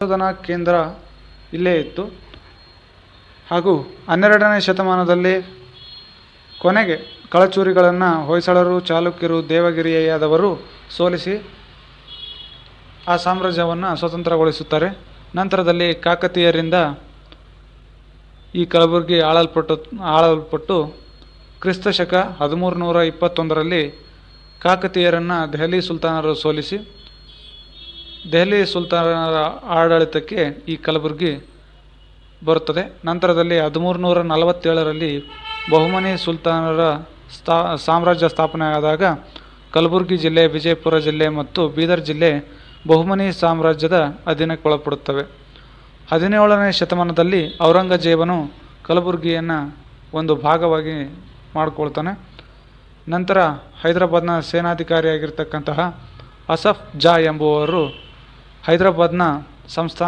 ಸಂಶೋಧನಾ ಕೇಂದ್ರ ಇಲ್ಲೇ ಇತ್ತು. ಹಾಗೂ 12ನೇ ಶತಮಾನದಲ್ಲಿ ಕೊನೆಗೆ ಕಳಚೂರಿಗಳನ್ನು ಹೊಯ್ಸಳರು, ಚಾಲುಕ್ಯರು, ದೇವಗಿರಿಯಾದವರು ಸೋಲಿಸಿ ಆ ಸಾಮ್ರಾಜ್ಯವನ್ನು ಸ್ವತಂತ್ರಗೊಳಿಸುತ್ತಾರೆ. ನಂತರದಲ್ಲಿ ಕಾಕತೀಯರಿಂದ ಈ ಕಲಬುರಗಿ ಆಳಲ್ಪಟ್ಟು ಕ್ರಿಸ್ತಶಕ 1321ರಲ್ಲಿ ಕಾಕತೀಯರನ್ನು ದೆಹಲಿ ಸುಲ್ತಾನರು ಸೋಲಿಸಿ ದೆಹಲಿ ಸುಲ್ತಾನರ ಆಡಳಿತಕ್ಕೆ ಈ ಕಲಬುರಗಿ ಬರುತ್ತದೆ. ನಂತರದಲ್ಲಿ 1347ರಲ್ಲಿ ಬಹುಮನಿ ಸುಲ್ತಾನರ ಸಾಮ್ರಾಜ್ಯ ಸ್ಥಾಪನೆಯಾದಾಗ ಕಲಬುರಗಿ ಜಿಲ್ಲೆ, ವಿಜಯಪುರ ಜಿಲ್ಲೆ ಮತ್ತು ಬೀದರ್ ಜಿಲ್ಲೆ ಬಹುಮನಿ ಸಾಮ್ರಾಜ್ಯದ ಅಧೀನಕ್ಕೆ ಒಳಪಡುತ್ತವೆ. 17ನೇ ಶತಮಾನದಲ್ಲಿ ಔರಂಗಜೇಬನು ಕಲಬುರಗಿಯನ್ನು ಒಂದು ಭಾಗವಾಗಿ ಮಾಡಿಕೊಳ್ತಾನೆ. ನಂತರ ಹೈದರಾಬಾದ್ನ ಸೇನಾಧಿಕಾರಿಯಾಗಿರ್ತಕ್ಕಂತಹ ಅಸಫ್ ಜಾ ಎಂಬುವರು ಹೈದರಾಬಾದ್ನ ಸಂಸ್ಥಾನ